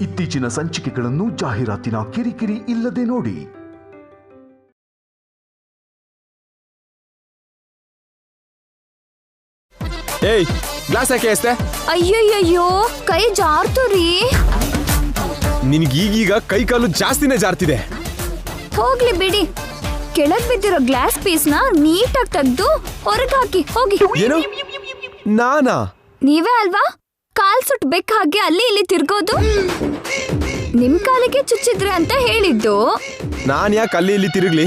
ಇತ್ತೀಚಿನ ಸಂಚಿಕೆಗಳನ್ನು ಜಾಹೀರಾತಿನ ಕಿರಿಕಿರಿ ಇಲ್ಲದೆ ನೋಡಿ. ಏಯ್, ಗ್ಲಾಸ್ ಯಾಕೆ ಎಸ್ತೆ? ಅಯ್ಯಯ್ಯೋ, ಕೈ ಜಾರ್ತು ರೀ. ನಿನ್ಗೀಗೀಗ ಕೈ ಕಾಲು ಜಾಸ್ತಿನೇ ಜಾರ್ತಿದೆ. ಹೋಗ್ಲಿ ಬಿಡಿ. ಕೆಳಗ್ ಬಿದ್ದಿರೋ ಗ್ಲಾಸ್ ಪೀಸ್ ನ ನೀಟಾಗಿ ತೆಗ್ದು ಹೊರಗೆ ಹಾಕಿ ಹೋಗಿ. ಏನು? ನಾನಾ? ನೀವೇ ಅಲ್ವಾ ಕಾಲ್ ಸುಟ್ ಬೆಕ್ಕ ಹಾಗೆ ಅಲ್ಲಿ ಇಲ್ಲಿ ತಿರ್ಗೋದು? ನಿಮ್ ಕಾಲಿಗೆ ಚುಚ್ಚಿದ್ರೆ ಅಂತ ಹೇಳಿದ್ದು. ನಾನ್ ಯಾಕೆ ಅಲ್ಲಿ ಇಲ್ಲಿ ತಿರುಗ್ಲಿ?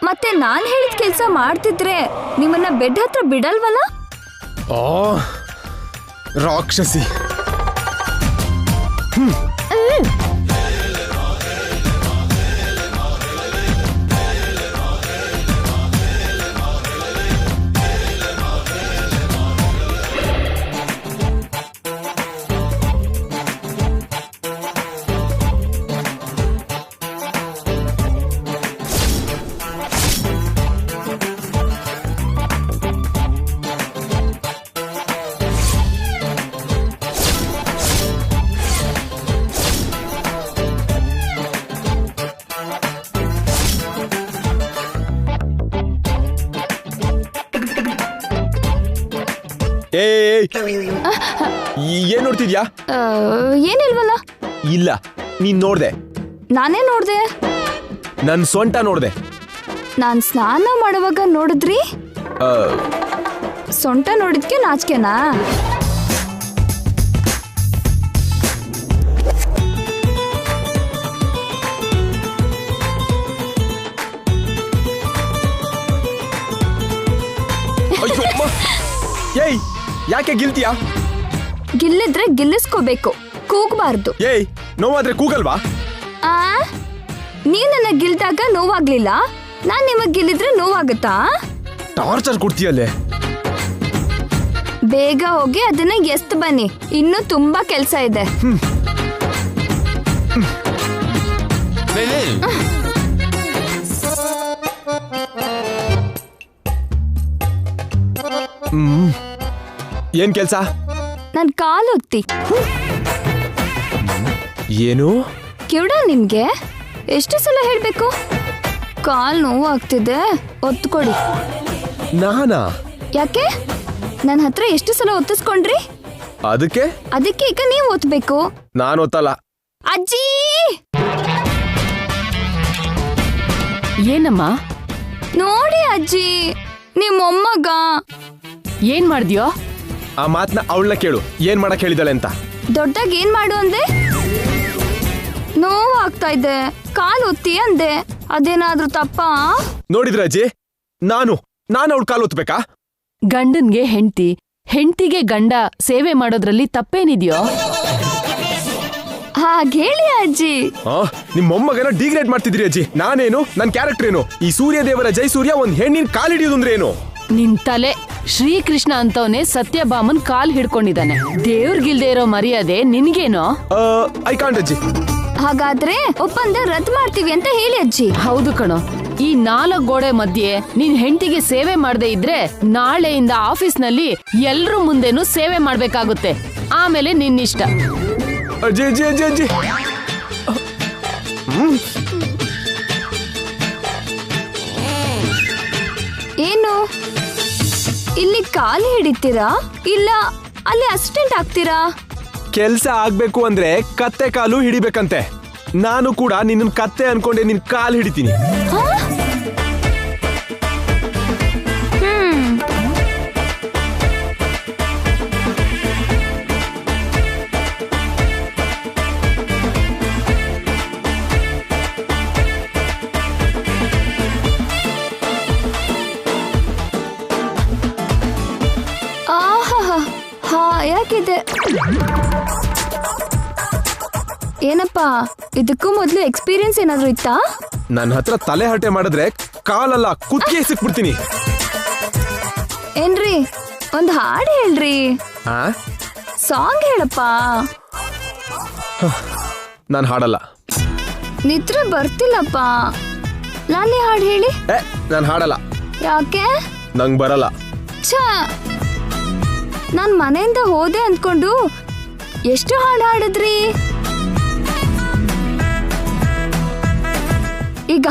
ಮತ್ತೆ ನಾನ್ ಹೇಳಿದ ಕೆಲ್ಸ ಮಾಡ್ತಿದ್ರೆ ನಿಮ್ಮನ್ನ ಬೆಡ್ ಹತ್ರ ಬಿಡಲ್ವಲ್ಲ? ಓ ರಾಕ್ಷಸಿ. ಏನ್ ನೋಡ್ತಿದ್ಯಾ? ಏನಿಲ್ವಲ್ಲ. ಇಲ್ಲ, ನೀನ್ ನೋಡ್ದೆ. ನಾನೇ ನೋಡ್ದೆ. ನನ್ ಸೊಂಟ ನೋಡ್ದೆ. ನಾನ್ ಸ್ನಾನ ಮಾಡುವಾಗ ನೋಡಿದ್ರಿ? ಸೊಂಟ ನೋಡಿದ್ಕೆ ನಾಚಿಕೆನಾ? ಏಯ್, ಯಾಕೆ ಗಿಲ್ತೀಯಾ? ಗಿಲ್ಲಿದ್ರೆ ಗಿಲ್ಲಿಸ್ಕೋಬೇಕು, ಕೂಗಬಾರ್ದು. ಏಯ್, ನೋವಾದ್ರೆ ಕೂಗಲ್ವಾ? ನೀವ್ ನನ್ನ ಗಿಲ್ದಾಗ ನೋವಾಗ್ಲಿಲ್ಲ, ನಾನ್ ನಿಮಗ್ ಗಿಲ್ಲಿದ್ರೆ ನೋವಾಗುತ್ತಾ? ಟಾರ್ಚರ್ ಕೊಡ್ತೀಯಲ್ಲೇ. ಬೇಗ ಹೋಗಿ ಅದನ್ನ ಎಸ್ತ್ ಬನ್ನಿ, ಇನ್ನೂ ತುಂಬಾ ಕೆಲ್ಸ ಇದೆ. ಏನ್ ಕೆಲ್ಸ? ನನ್ ಕಾಲೊತ್ತಿ. ಏನು ಕಿವುಡ ನಿಮ್ಗೆ? ಎಷ್ಟು ಸಲ ಹೇಳ್ಬೇಕು? ಕಾಲ್ ನೋವು ಆಗ್ತಿದೆ, ಒತ್ಕೊಡಿ. ನಾನಾ? ಯಾಕೆ? ನನ್ ಹತ್ರ ಎಷ್ಟು ಸಲ ಒತ್ತಿಸ್ಕೊಂಡ್ರಿ? ಅದಕ್ಕೆ ಈಗ ನೀವ್ ಒತ್ಬೇಕು. ನಾನು ಒತ್ತಲ್ಲ. ಅಜ್ಜಿ! ಏನಮ್ಮ? ನೋಡಿ ಅಜ್ಜಿ, ನಿಮ್ ಮೊಮ್ಮಗ. ಏನ್ ಮಾಡ್ದ್ಯೋ? ಆ ಮಾತನ್ನ ಅವಳನ್ನ ಕೇಳು, ಏನ್ ಮಾಡಕ್ ಹೇಳಿದಾಳೆ ಅಂತ. ದೊಡ್ಡಾಗ ಏನ್ ಮಾಡು ಅಂದೆ? ನೋವು ಆಗ್ತಾ ಇದೆ, ಕಾಲ್ ಒತ್ತಿ ಅಂದೆ. ಅದೇನಾದ್ರೂ ತಪ್ಪಾ? ನೋಡಿದ್ರ ಅಜ್ಜಿ, ನಾನು ಅವಳ ಕಾಲು ಒತ್ತಬೇಕಾ? ಗಂಡನ್ಗೆ ಹೆಂಡ್ತಿ, ಹೆಂಡ್ತಿಗೆ ಗಂಡ ಸೇವೆ ಮಾಡೋದ್ರಲ್ಲಿ ತಪ್ಪೇನಿದ್ಯೋ? ಹಾಗೇಳಿ ಅಜ್ಜಿ. ನಿಮ್ ಮೊಮ್ಮಗನ ಡಿಗ್ರೇಡ್ ಮಾಡ್ತಿದ್ರಿ ಅಜ್ಜಿ. ನಾನೇನು, ನನ್ ಕ್ಯಾರೆಕ್ಟರ್ ಏನು? ಈ ಸೂರ್ಯ ದೇವರ ಜಯಸೂರ್ಯ ಒಂದ್ ಹೆಣ್ಣಿನ ಕಾಲ್ ಹಿಡಿಯೋದು ಅಂದ್ರೆ ಏನು? ನಿನ್ ತಲೆ. ಶ್ರೀಕೃಷ್ಣ ಅಂತವನೇ ಸತ್ಯಭಾಮನ್ ಕಾಲ್ ಹಿಡ್ಕೊಂಡಿದ್ದಾನೆ. ದೇವ್ರಿಗಿಲ್ದೇ ಇರೋ ಮರ್ಯಾದೆ ನಿನ್ಗೇನೋ? ಐ ಕಾಂಟ್ ಅಜ್ಜಿ. ಹಾಗಾದ್ರೆ ಒಪ್ಪಂದ ರದ್ದು ಮಾಡ್ತೀವಿ ಅಂತ ಹೇಳಿ ಅಜ್ಜಿ. ಹೌದು ಕಣೋ. ಈ 4 ಗೋಡೆ ಮಧ್ಯೆ ನಿನ್ ಹೆಂಡತಿಗೆ ಸೇವೆ ಮಾಡದೆ ಇದ್ರೆ ನಾಳೆಯಿಂದ ಆಫೀಸ್ನಲ್ಲಿ ಎಲ್ರೂ ಮುಂದೆನೂ ಸೇವೆ ಮಾಡ್ಬೇಕಾಗುತ್ತೆ. ಆಮೇಲೆ ನಿನ್ನಿಷ್ಟ. ಅಜ್ಜಿ ಅಜ್ಜಿ ಅಜ್ಜಿ ಅಜ್ಜಿ. ಏನು ಇಲ್ಲಿ ಕಾಲು ಹಿಡಿತೀರಾ, ಇಲ್ಲ ಅಲ್ಲಿ ಅಸಿಸ್ಟೆಂಟ್ ಆಗ್ತೀರಾ? ಕೆಲ್ಸ ಆಗ್ಬೇಕು ಅಂದ್ರೆ ಕತ್ತೆ ಕಾಲು ಹಿಡಿಬೇಕಂತೆ. ನಾನು ಕೂಡ ನಿನ್ನ ಕತ್ತೆ ಅನ್ಕೊಂಡೆ ನಿನ್ ಕಾಲ್ ಹಿಡಿತೀನಿ. ಯಾಕಿದೆ? ಏನಪ್ಪಾ, ಇದಕ್ಕೂ ಮೊದ್ಲು ಎಕ್ಸ್ಪೀರಿಯನ್ಸ್ ಏನಾದ್ರು ಇತ್ತಾ? ನನ್ನ ಹತ್ರ ತಲೆ ಹರಟೆ ಮಾಡಿದ್ರೆ ಕಾಲಲ್ಲ ಕುತ್ತಿಗೆ ಸಿಕ್ಬಿಡ್ತೀನಿ. ಏನ್ರಿ, ಒಂದ್ ಹಾಡು ಹೇಳ್ರಿ. ಸಾಂಗ್ ಹೇಳಪ್ಪ. ನಾನು ಹಾಡಲ್ಲ. ನಿದ್ರೆ ಬರ್ತಿಲ್ಲಪ್ಪ. ಲಾಲಿ ಹಾಡು ಹೇಳಿ. ನಾನು ಹಾಡಲ್ಲ. ಯಾಕೆ? ನಂಗ್ ಬರಲ್ಲ. ಛ, ನಾನ್ ಮನೆಯಿಂದ ಹೋದೆ ಅಂದ್ಕೊಂಡು ಎಷ್ಟು ಹಾಡು ಹಾಡಿದ್ರಿ?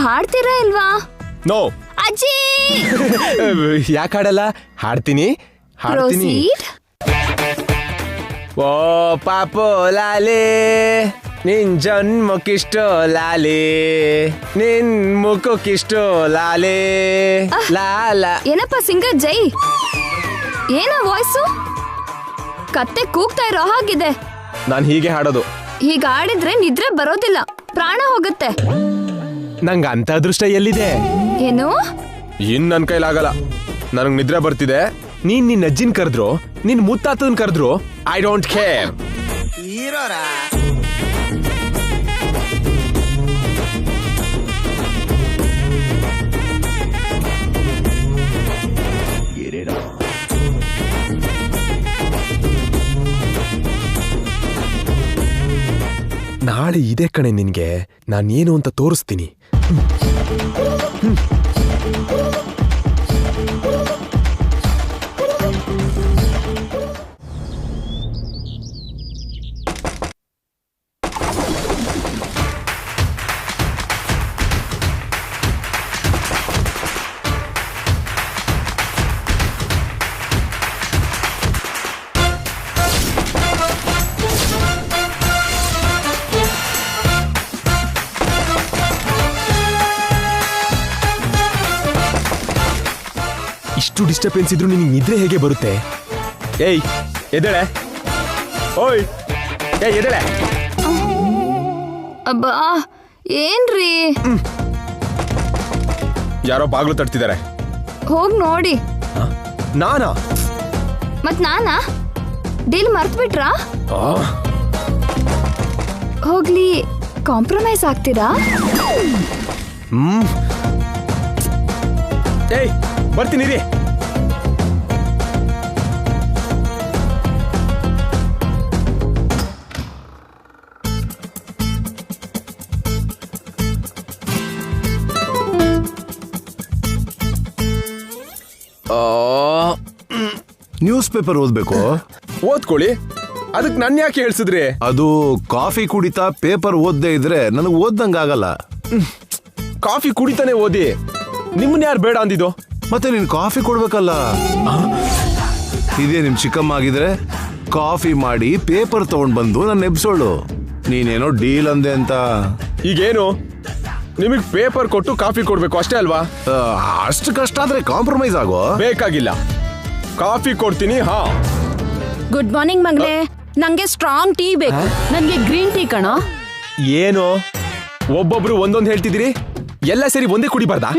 ಹಾಡ್ತೀರಾ ಇಲ್ವಾ? ನೋ. ಅಜ್ಜಿ ಯಾಕೆ ಹಾಡಲ್ಲ? ಹಾಡ್ತೀನಿ. Proceed. ಓ ಪಾಪೋ ಲಾಲೆ ನಿನ್ ಜನ್ಮಕ್ಕಿಷ್ಟೋ ಲಾಲೆ ನಿನ್ ಮುಖಕ್ಕಿಷ್ಟೋ ಲಾಲೆ ಲಾಲ. ಏನಪ್ಪ ಸಿಂಗರ್ ಜೈ, ಏನ ವಾಯ್ಸು? ಕತ್ತೆ ಕೂಗ್ತಾ ಇರೋ ಹಾಗಿದೆ. ನಾನು ಹೀಗೆ ಹಾಡೋದು. ಹೀಗ ಆಡಿದ್ರೆ ನಿದ್ರೆ ಬರೋದಿಲ್ಲ, ಪ್ರಾಣ ಹೋಗುತ್ತೆ. ನಂಗೆ ಅಂತ ಅದೃಷ್ಟ ಎಲ್ಲಿದೆ? ಏನು? ಇನ್ ನನ್ ಕೈಲಾಗಲ್ಲ. ನನಗ್ ನಿದ್ರೆ ಬರ್ತಿದೆ. ನೀನ್ ನಿನ್ನ ಅಜ್ಜಿನ್ ಕರೆದ್ರು, ನಿನ್ ಮುತ್ತಾತನ್ ಕರೆದ್ರು, ಐ ಡೋಂಟ್ ಕೇರ್. ನಾಳೆ ಇದೆ ಕಣೆ ನಿನ್ಗೆ ನಾನೇನು ಅಂತ ತೋರಿಸ್ತೀನಿ. ಇಷ್ಟು ಡಿಸ್ಟರ್ಬೆನ್ಸ್ ಇದ್ರು ನಿನಗೆ ನಿದ್ರೆ ಹೇಗೆ ಬರುತ್ತೆ? ಏಯ್ ಎದ್ದೇಳೆ. ಓಯ್ ಏಯ್ ಎದ್ದೇಳೆ. ಅಬ್ಬಾ ಏನ್ರಿ? ಯಾರೋ ಬಾಗ್ಲು ತಟ್ತಿದ್ದಾರೆ. ಹೋಗ್ ನೋಡಿ. ನಾನಾ? ಮತ್ ನಾನಾ? ಡೀಲ್ ಮರ್ತ್ಬಿಟ್ರಾ? ಹೋಗ್ಲಿ, ಕಾಂಪ್ರಮೈಸ್ ಆಗ್ತೀರಾ? ಏಯ್ ಬರ್ತೀನಿ ರೀ. ನ್ಯೂಸ್ ಪೇಪರ್ ಓದ್ಬೇಕು. ಓದ್ಕೊಳ್ಳಿ. ಅದಕ್ಕೆ ನನ್ ಯಾಕೆ ಹೇಳ್ಸಿದ್ರಿ? ಅದು ಕಾಫಿ ಕುಡಿತಾ ಪೇಪರ್ ಓದ್ದೇ ಇದ್ರೆ ನನಗೆ ಓದ್ದಂಗ ಆಗಲ್ಲ. ಕಾಫಿ ಕುಡಿತಾನೆ ಓದಿ. ನಿಮ್ಮನ್ನ ಯಾರು ಬೇಡ ಅಂದಿದ್ದು? ಮತ್ತೆ ನೀನ್ ಕಾಫಿ ಕೊಡ್ಬೇಕಲ್ಲ. ಇದೇ ನಿಮ್ ಚಿಕ್ಕಮ್ಮ ಆಗಿದ್ರೆ ಕಾಫಿ ಮಾಡಿ ಪೇಪರ್ ತಗೊಂಡ್ ಬಂದು ನನ್ನ ಎಬ್ಸೋಳು. ನೀನೇನೋ ಡೀಲ್ ಅಂದೆ ಅಂತ. ಈಗೇನು ನಿಮಗ್ ಪೇಪರ್ ಕೊಟ್ಟು ಕಾಫಿ ಕೊಡ್ಬೇಕು ಅಷ್ಟೇ ಅಲ್ವಾ? ಅಷ್ಟು ಕಷ್ಟ ಆದ್ರೆ ಕಾಂಪ್ರಮೈಸ್ ಆಗೋ. ಬೇಕಾಗಿಲ್ಲ, ಕಾಫಿ ಕೊಡ್ತೀನಿ. ಹಾ ಗುಡ್ ಮಾರ್ನಿಂಗ್ ಮಂಗ್ಲೆ, ನಂಗೆ ಸ್ಟ್ರಾಂಗ್ ಟೀ ಬೇಕು. ನನ್ಗೆ ಗ್ರೀನ್ ಟೀ ಕಣೋ. ಏನು ಒಬ್ಬೊಬ್ರು ಒಂದೊಂದು ಹೇಳ್ತಿದ್ದೀರಿ? ಎಲ್ಲ ಸೇರಿ ಒಂದೇ ಕುಡಿಬಾರ್ದಾ?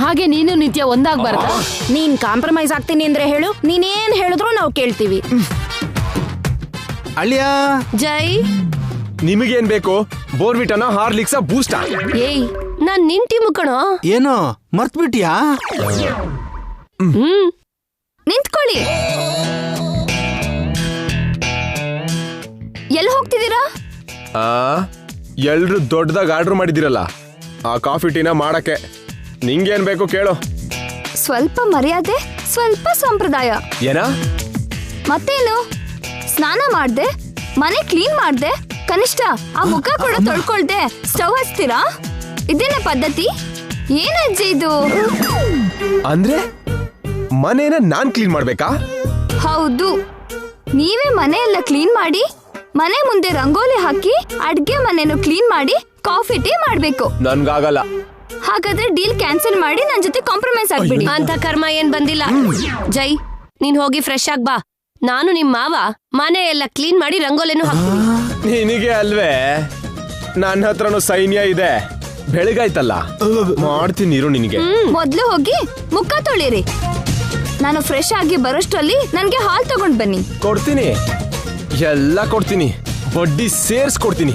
ಹಾಗೆ ನೀನು ನಿತ್ಯ ಒಂದಾಗ್ಬಾರ್ದಾ? ನೀನ್ ಕಾಂಪ್ರಮೈಸ್ ಆಗ್ತೀನಿ ಅಂದ್ರೆ ಹೇಳು, ನೀನೇನ್ ಹೇಳಿದ್ರು ನಾವು ಕೇಳ್ತೀವಿ. ಅಳಿಯ ಜೈ, ನಿಮಗೇನ್ ಬೇಕು? ಬೋರ್ವಿಟನ, ಹಾರ್ಲಿಕ್ಸ, ಬೂಸ್ಟಾ? ಏಯ್ ನಾನ್ ನಿನ್ ಟೀಮು ಕಣೋ. ಏನೋ ಮರ್ತ್ಬಿಟ್ಯಾ? ನಿಂತ್ಕೊಳ್ಳಿ. ಎಲ್ಲಿ ಹೋಗ್ತಿದ್ದೀರಾ? ಎಲ್ರು ದೊಡ್ಡದಾಗ ಆರ್ಡರ್ ಮಾಡಿದಿರಲ್ಲ ಆ ಕಾಫಿ ಟೀನ ಮಾಡಕ್ಕೆ. ನಿಂಗೇನ್ ಬೇಕು ಕೇಳು. ಸ್ವಲ್ಪ ಮರ್ಯಾದೆ, ಸ್ವಲ್ಪ ಸಂಪ್ರದಾಯ. ಏನ? ಮತ್ತೇನು? ಸ್ನಾನ ಮಾಡ್ದೆ, ಮನೆ ಕ್ಲೀನ್ ಮಾಡ್ದೆ, ಕನಿಷ್ಠ ಆ ಮುಖ ಕೂಡ ತೊಳ್ಕೊಳ್ದೆ ಸ್ಟವ್ ಹಚ್ತೀರಾ? ಇದೇನ ಪದ್ಧತಿ? ಏನಜ್ಜಿ ಇದು? ಅಂದ್ರೆ ಮನೇನ ನಾನ್ ಕ್ಲೀನ್ ಮಾಡ್ಬೇಕಾ? ಹೌದು, ನೀವೇ ಮನೆಯೆಲ್ಲ ಕ್ಲೀನ್ ಮಾಡಿ, ಮನೆ ಮುಂದೆ ರಂಗೋಲಿ ಹಾಕಿ, ಅಡ್ಗೆ ಮನೆನು ಕ್ಲೀನ್ ಮಾಡಿ, ಕಾಫಿ ಟೀ ಮಾಡ್ಬೇಕು. ನನ್ಗಾಗಲ್ಲ. ಹಾಗಾದ್ರೆ ಡೀಲ್ ಕ್ಯಾನ್ಸಲ್ ಮಾಡಿ ನನ್ ಜೊತೆ ಕಾಂಪ್ರಮೈಸ್ ಆಗ್ಬಿಡಿ. ಅಂತ ಕರ್ಮ ಏನ್ ಬಂದಿಲ್ಲ. ಜೈ, ನೀನ್ ಹೋಗಿ ಫ್ರೆಶ್ ಆಗ್ಬಾ. ನಾನು ನಿಮ್ ಮಾವ ಮನೆ ಎಲ್ಲ ಕ್ಲೀನ್ ಮಾಡಿ ರಂಗೋಲಿನೂ ಹಾಕ್ತೀನಿ. ನಿನಗೆ ಅಲ್ವೇ? ನನ್ನ ಹತ್ರನೂ ಸೈನ್ಯ ಇದೆ. ಬೆಳಗಾಯ್ತಲ್ಲ, ಮಾಡ್ತೀನಿ ಇರು ನಿನಗೆ. ಮೊದ್ಲು ಹೋಗಿ ಮುಖ ತೊಳಿರಿ. ನಾನು ಫ್ರೆಶ್ ಆಗಿ ಬರೋಷ್ಟರಲ್ಲಿ ನನ್ಗೆ ಹಾಲ್ ತಗೊಂಡ್ ಬನ್ನಿ. ಕೊಡ್ತೀನಿ, ಎಲ್ಲ ಕೊಡ್ತೀನಿ, ಬಡ್ಡಿ ಸೇರ್ಸ್ಕೊಡ್ತೀನಿ.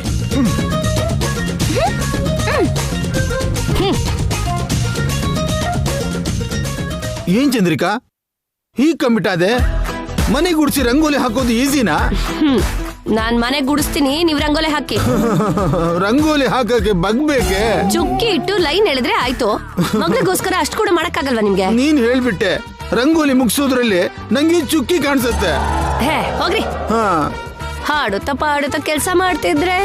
ಏನ್ ಚಂದ್ರಿಕಾ ಹೀಗ್ ಕಂಬಿಟ್ಟಾದೆ? ಮನೆ ಗುಡ್ಸಿ ರಂಗೋಲಿ ಹಾಕೋದು ಈಸಿನಾ? ನಾನ್ ಮನೆ ಗುಡಿಸ್ತೀನಿ, ನೀವ್ ರಂಗೋಲಿ ಹಾಕಿ. ರಂಗೋಲಿ ಹಾಕಕ್ಕೆ ಬಗ್ಬೇಕೆ? ಚುಕ್ಕಿ ಇಟ್ಟು ಲೈನ್ ಎಳೆದ್ರೆ ಆಯ್ತು. ಮಗಳಿಗೋಸ್ಕರ ಅಷ್ಟು ಕೂಡ ಮಾಡಕ್ಕಾಗಲ್ವಾ ನಿಮ್ಗೆ? ನೀನ್ ಹೇಳ್ಬಿಟ್ಟೆ, ರಂಗೋಲಿ ಮುಗಿಸೋದ್ರಲ್ಲಿ ನಂಗೆ ಚುಕ್ಕಿ ಕಾಣಿಸುತ್ತೆ. ಹೇ ಹೋಗ್ರಿ. ಹಾ, ಹಾಡುತ್ತಾ ಪಾಡುತ್ತಾ ಕೆಲ್ಸ ಮಾಡ್ತಿದ್ರೆ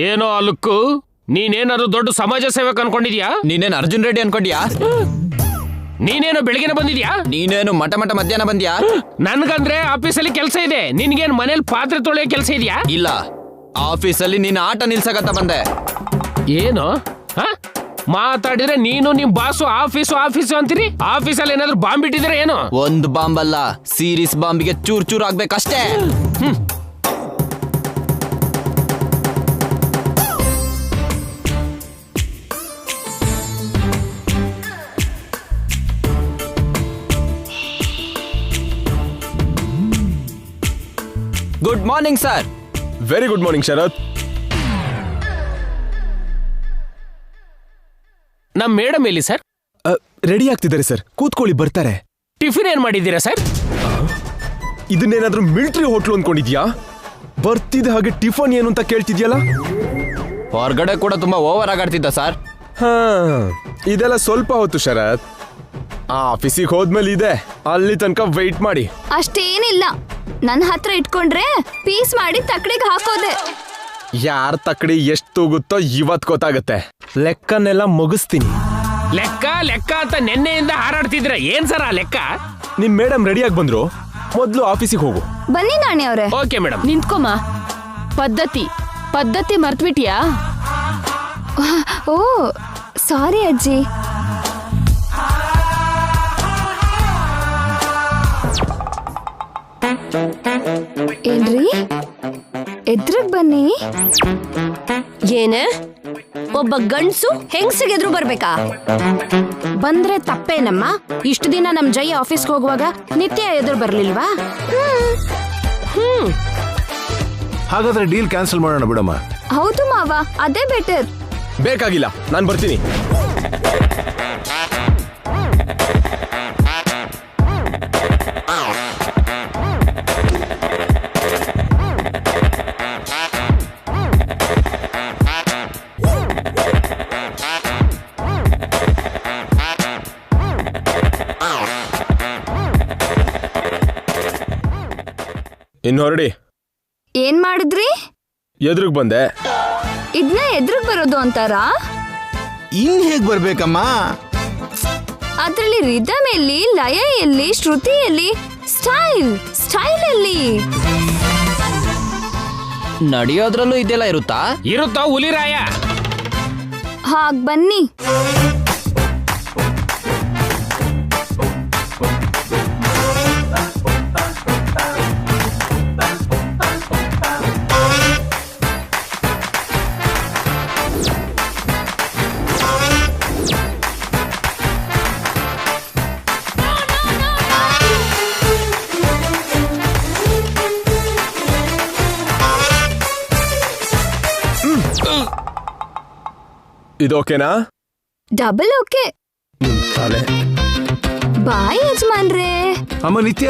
ಏನೋ ಅಲುಕ್ಕು, ನೀನೇನಾದ್ರು ದೊಡ್ಡ ಸಮಾಜ ಸೇವಕ ಅನ್ಕೊಂಡಿದ್ಯಾ? ನೀನೇನು ಅರ್ಜುನ್ ರೆಡ್ಡಿ ಅನ್ಕೊಂಡ್ಯಾ? ನೀನೇನು ಬೆಳಗಿನ ಬಂದಿದ್ಯಾ? ನೀನೇನು ಮಠ ಮಧ್ಯಾಹ್ನ ಬಂದ್ಯಾ? ನನ್ಗಂದ್ರೆ ಆಫೀಸಲ್ಲಿ ಕೆಲಸ ಇದೆ, ನಿನ್ಗೇನ್ ಮನೇಲಿ ಪಾತ್ರೆ ತೊಳೆಯೋ ಕೆಲಸ ಇದೆಯಾ? ಇಲ್ಲ, ಆಫೀಸಲ್ಲಿ ನೀನ್ ಆಟ ನಿಲ್ಸಕತ್ತ ಬಂದೆ. ಏನು ಮಾತಾಡಿದ್ರೆ ನೀನು ನಿಮ್ ಬಾಸು ಆಫೀಸು ಅಂತೀರಿ? ಆಫೀಸಲ್ಲಿ ಏನಾದ್ರು ಬಾಂಬ್ ಇಟ್ಟಿದ್ರೆ ಏನು? ಒಂದು ಬಾಂಬ್ ಅಲ್ಲ, ಸೀರೀಸ್ ಬಾಂಬಿಗೆ ಚೂರ್ ಆಗ್ಬೇಕಷ್ಟೇ. Good morning sir. Very good morning Sharath. ನಮ್ ಮೇಡಮ್ ಎಲ್ಲಿ ಸರ್? ರೆಡಿ ಆಗ್ತಿದ್ದಾರೆ ಸರ್, ಕೂತ್ಕೊಳ್ಳಿ, ಬರ್ತಾರೆ. ಟಿಫಿನ್ ಏನ್ ಮಾಡಿದ್ದೀರಾ ಸರ್? ಇದನ್ನೇನಾದ್ರೂ ಮಿಲಿಟರಿ ಹೋಟ್ಲು ಅನ್ಕೊಂಡಿದ್ಯಾ? ಬರ್ತಿದ್ದ ಹಾಗೆ ಟಿಫನ್ ಏನು ಅಂತ ಕೇಳ್ತಿದ್ಯಲ್ಲ? ಹೊರಗಡೆ ಕೂಡ ತುಂಬಾ ಓವರ್ ಆಗಾಡ್ತಿದ್ದ ಸರ್. ಇದೆಲ್ಲ ಸ್ವಲ್ಪ ಹೊತ್ತು ಶರತ್. ಆಫೀಸಿಗೆ ಹೋದ್ಮೇಲೆ ಇದೆ, ಅಲ್ಲಿ ತನಕ ವೆಯ್ಟ್ ಮಾಡಿ. ಅಷ್ಟೇನಿಲ್ಲ, ನನ್ನ ಹತ್ರ ಇಟ್ಕೊಂಡ್ರೆ ಪೀಸ್ ಮಾಡಿ ತಕ್ಕಡಿಗೆ ಹಾಕೋದೆ. ಯಾರ ತಕ್ಕಡಿ ಎಷ್ಟು ತೂಗುತ್ತೋ ಇವತ್ ಗೊತ್ತಾಗತ್ತೆ. ಲೆಕ್ಕನೆಲ್ಲ ಮುಗಿಸ್ತೀನಿ. ಲೆಕ್ಕ ಅಂತ ನೆನ್ನೆಯಿಂದ ಹಾರಾಡ್ತಿದ್ರ ಏನ್ ಸರ್ ಆ ಲೆಕ್ಕ? ನಿಮ್ ಮೇಡಮ್ ರೆಡಿಯಾಗಿ ಬಂದ್ರು, ಮೊದ್ಲು ಆಫೀಸಿಗೆ ಹೋಗು. ಬನ್ನಿ ನಾಣಿ ಅವ್ರೆ. Okay madam. ನಿಂತ್ಕೊಮ್ಮ. ಪದ್ಧತಿ ಮರ್ತ್ಬಿಟ್ಯಾ? ಓ ಸಾರಿ ಅಜ್ಜಿ. ಏನ್ರಿ, ಎದ್ರಗ್ ಬನ್ನಿ. ಏನೇ ಒಬ್ಬ ಗಂಡ್ಸು ಹೆಂಗ್ಸಿಗೆ ಎದುರು ಬರ್ಬೇಕಾ? ಬಂದ್ರೆ ತಪ್ಪೇನಮ್ಮ? ಇಷ್ಟು ದಿನ ನಮ್ ಜೈ ಆಫೀಸ್ಗೆ ಹೋಗುವಾಗ ನಿತ್ಯ ಎದುರು ಬರ್ಲಿಲ್ವಾ? ಹಾಗಾದ್ರೆ ಡೀಲ್ ಕ್ಯಾನ್ಸಲ್ ಮಾಡೋಣ ಬಿಡಮ್ಮ. ಹೌದು ಮಾವ, ಅದೇ ಬೆಟರ್. ಬೇಕಾಗಿಲ್ಲ, ನಾನು ಬರ್ತೀನಿ. ಇನ್ನು ಹೊರಡಿ. ಏನ್ ಮಾಡಿದ್ರಿ? ಎದುರಿಗೆ ಬಂದೆ. ಇದನ್ನ ಎದುರಿಗೆ ಬರೋದು ಅಂತಾರಾ? ಇನ್ ಹೇಗ್ ಬರ್ಬೇಕಮ್ಮ? ಅದ್ರಲ್ಲಿ ರಿದಮ್ ಎಲ್ಲಿ, ಲಯ ಎಲ್ಲಿ, ಶ್ರುತಿ ಎಲ್ಲಿ, ಸ್ಟೈಲ್ ಎಲ್ಲಿ? ನಡೆಯೋದ್ರಲ್ಲೂ ಇದೆಲ್ಲ ಇರುತ್ತಾ ಹುಲಿರಾಯ? ಹಾಗ್ ಬನ್ನಿ. ಇದು ಓಕೆನಾ? Double okay. ಬಾಯ್ ಯಜಮಾನ್ರೇ. ಅಮ್ಮ ನಿತ್ಯ,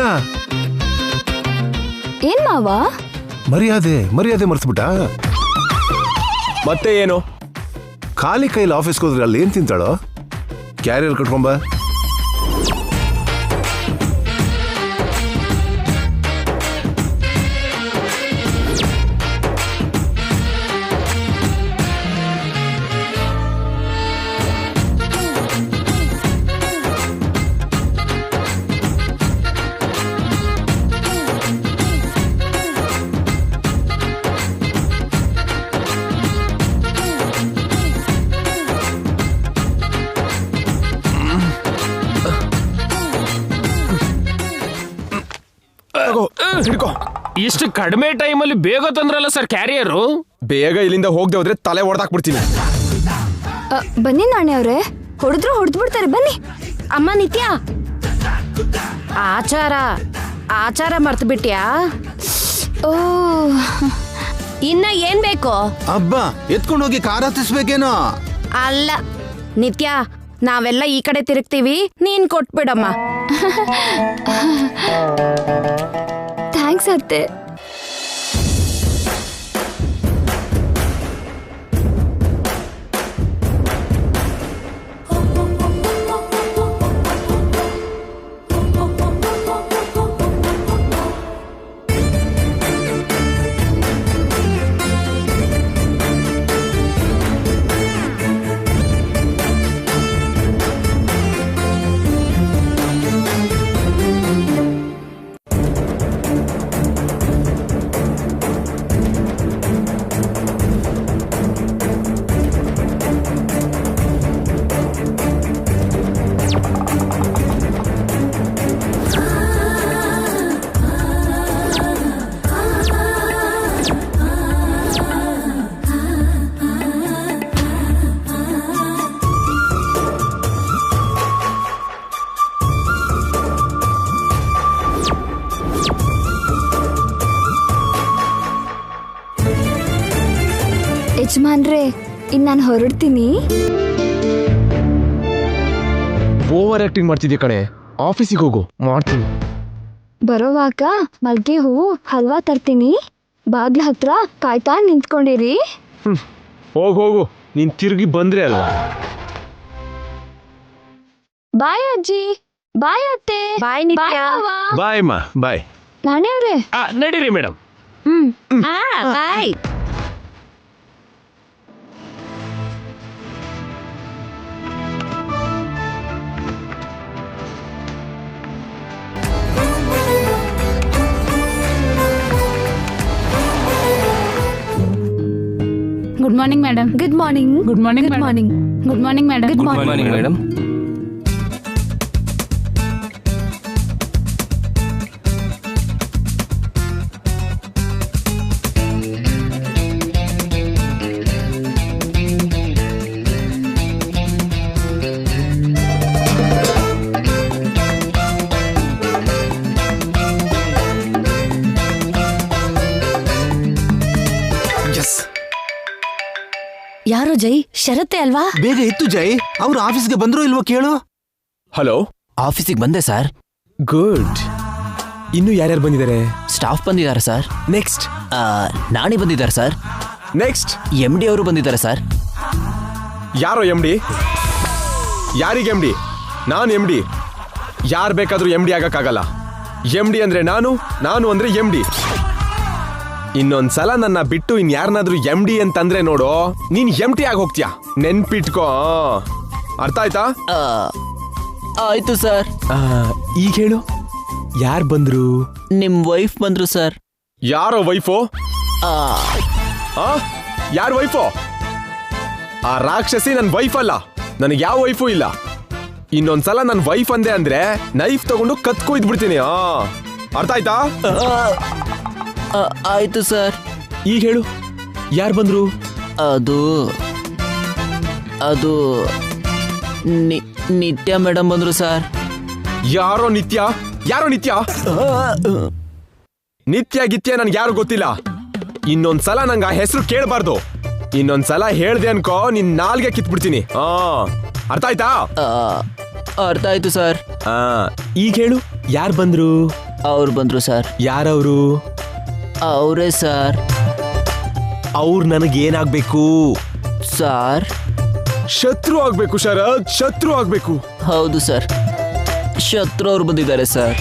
ಏನ್ ಮಾವ? ಮರ್ಯಾದೆ ಮರ್ಸ್ಬಿಟ್ಟ. ಮತ್ತೆ ಏನು? ಖಾಲಿ ಕೈಲಿ ಆಫೀಸ್ಗೆ ಹೋದ್ರೆ ಅಲ್ಲಿ ಏನ್ ತಿಂತಾಳೋ? ಕ್ಯಾರಿಯರ್ ಕಟ್ಕೊಂಬ. ಇಷ್ಟು ಕಡಿಮೆ ಟೈಮಲ್ಲಿ ಬೇಗ ತಂದ್ರಲ್ಲ ಸರ್ ಕ್ಯಾರಿಯರು. ಬೇಗ ಇಲ್ಲಿಂದ ಹೋಗದೆ ಹೋದ್ರೆ ತಲೆ ಹೊಡೆದಾಕ್ಬಿಡ್ತೀನಿ. ಬನ್ನಿ ನಾಣಿ ಅವ್ರೆ, ಹೊಡೆದ್ರು ಹೊಡೆದ್ಬಿಡ್ತಾರೆ. ಬನ್ನಿ. ಅಮ್ಮ ನಿತ್ಯ, ಆಚಾರ ಮರ್ತು ಬಿಟ್ಯಾ? ಓ, ಇನ್ನ ಏನ್ ಬೇಕು? ಅಬ್ಬಾ, ಎತ್ಕೊಂಡೋಗಿ ಕಾರ್ ಹತ್ತಿಸ್ಬೇಕೇನೋ? ಅಲ್ಲ ನಿತ್ಯ, ನಾವೆಲ್ಲ ಈ ಕಡೆ ತಿರುಗ್ತೀವಿ, ನೀನ್ ಕೊಟ್ಬಿಡಮ್ಮ. ಥ್ಯಾಂಕ್ಸ್ ಅತ್ತೆ. ಯಜಮಾನ್ರೆ ಇನ್ ನಾನು ಹೊರಡ್ತೀನಿ. ಓವರ್ ಆಕ್ಟಿಂಗ್ ಮಾಡ್ತಿದ್ಯಾ ಕಣೆ. ಆಫೀಸಿಗೆ ಹೋಗು, ಮಾಡ್ತೀನಿ. ಬರೋವಾಗ ಮಲ್ಗೆ ಹೂವು ಹಲ್ವಾ ತರ್ತೀನಿ. ಬಾಗ್ಲ ಹತ್ರ ಕಾಯ್ತಾ ನಿಂತ್ಕೊಂಡಿರಿ. ಹೋಗು, ನೀನ್ ತಿರುಗಿ ಬಂದ್ರೆ ಅಲ್ವಾ. ಬಾಯ್ ಅಜ್ಜಿ, ಬಾಯ್ ಅತ್ತೆ, ಬಾಯ್ ನಿತ್ಯ. ಬಾಯ್ ಮಾ ಬಾಯ್. ನಾಣೆ ಅವ್ರೆ. ನಡೀರಿ madam. Bye. Good morning madam. Good morning. Good morning good morning. Good morning madam. Good morning madam. ಯಾರೋ ಜೈ, ಶರತ್ತೆ ಅಲ್ವಾ? ಬೇಗ ಎತ್ತು ಜೈ, ಅವ್ರು ಆಫೀಸ್ಗೆ ಬಂದ್ರೋ ಇಲ್ವೋ ಕೇಳು. ಹಲೋ, ಆಫೀಸಿಗೆ ಬಂದೆ ಸರ್. ಗುಡ್. ಇನ್ನು ಯಾರ್ಯಾರು ಬಂದಿದ್ದಾರೆ? ಸ್ಟಾಫ್ ಬಂದಿದ್ದಾರೆ ಸರ್. ನೆಕ್ಸ್ಟ್ ನಾಣಿ ಬಂದಿದ್ದಾರೆ ಸರ್. ನೆಕ್ಸ್ಟ್ MD ಅವರು ಬಂದಿದ್ದಾರೆ ಸರ್. ಯಾರೋ MD? ಯಾರಿಗೆ MD? ನಾನು MD. ಯಾರು ಬೇಕಾದ್ರೂ MD ಆಗಕ್ಕಾಗಲ್ಲ. MD ಅಂದ್ರೆ ನಾನು ಅಂದ್ರೆ MD. ಇನ್ನೊಂದ್ಸಲ ನನ್ನ ಬಿಟ್ಟು ಇನ್ಯಾರನ್ನಾದ್ರೂ MD ಅಂತಂದ್ರೆ ನೋಡು, ನೀನ್ MT ಆಗಿ ಹೋಗ್ತೀಯಾ. ನೆನ್ಪಿಟ್ಕೋ. ಅರ್ಥ ಆಯ್ತಾ? ಆಯ್ತು ಸರ್. ಈಗ ಹೇಳು, ಯಾರು ಬಂದ್ರು? ನಿಮ್ ವೈಫ್ ಬಂದ್ರು ಸರ್. ಯಾರೋ ವೈಫು? ಯಾರ ವೈಫು? ಆ ರಾಕ್ಷಸಿ ನನ್ ವೈಫ್ ಅಲ್ಲ. ನನಗೆ ಯಾವ ವೈಫು ಇಲ್ಲ. ಇನ್ನೊಂದ್ಸಲ ನನ್ ವೈಫ್ ಅಂದೆ ಅಂದ್ರೆ ನೈಫ್ ತಗೊಂಡು ಕತ್ಕೊಯ್ದು ಬಿಡ್ತೀನಿ. ಅರ್ಥ ಆಯ್ತಾ? ಆಯ್ತು ಸರ್. ಈಗ ಹೇಳು, ಯಾರು ಬಂದ್ರು? ಅದು ನಿತ್ಯ ಮೇಡಮ್ ಬಂದ್ರು ಸರ್. ಯಾರೋ ನಿತ್ಯ? ನಿತ್ಯ ಗಿತ್ಯ ನನ್ಗೆ ಯಾರು ಗೊತ್ತಿಲ್ಲ. ಇನ್ನೊಂದ್ಸಲ ನಂಗೆ ಆ ಹೆಸರು ಕೇಳಬಾರ್ದು. ಇನ್ನೊಂದ್ಸಲ ಹೇಳ್ದೆ ಅನ್ಕೋ, ನಿನ್ ನಾಲ್ಗೆ ಕಿತ್ಬಿಡ್ತೀನಿ. ಅರ್ಥ ಆಯ್ತಾ? ಅರ್ಥ ಆಯ್ತು ಸರ್. ಈಗ ಹೇಳು, ಯಾರು ಬಂದ್ರು? ಅವ್ರು ಬಂದ್ರು ಸರ್. ಯಾರವ್ರು? ಅವರೇ ಸರ್. ಅವ್ರು ನನಗೇನಾಗ್ಬೇಕು ಸರ್? ಶತ್ರು ಆಗ್ಬೇಕು ಶರತ್, ಶತ್ರು ಆಗ್ಬೇಕು. ಹೌದು ಸರ್, ಶತ್ರು ಅವ್ರು ಬಂದಿದ್ದಾರೆ ಸರ್.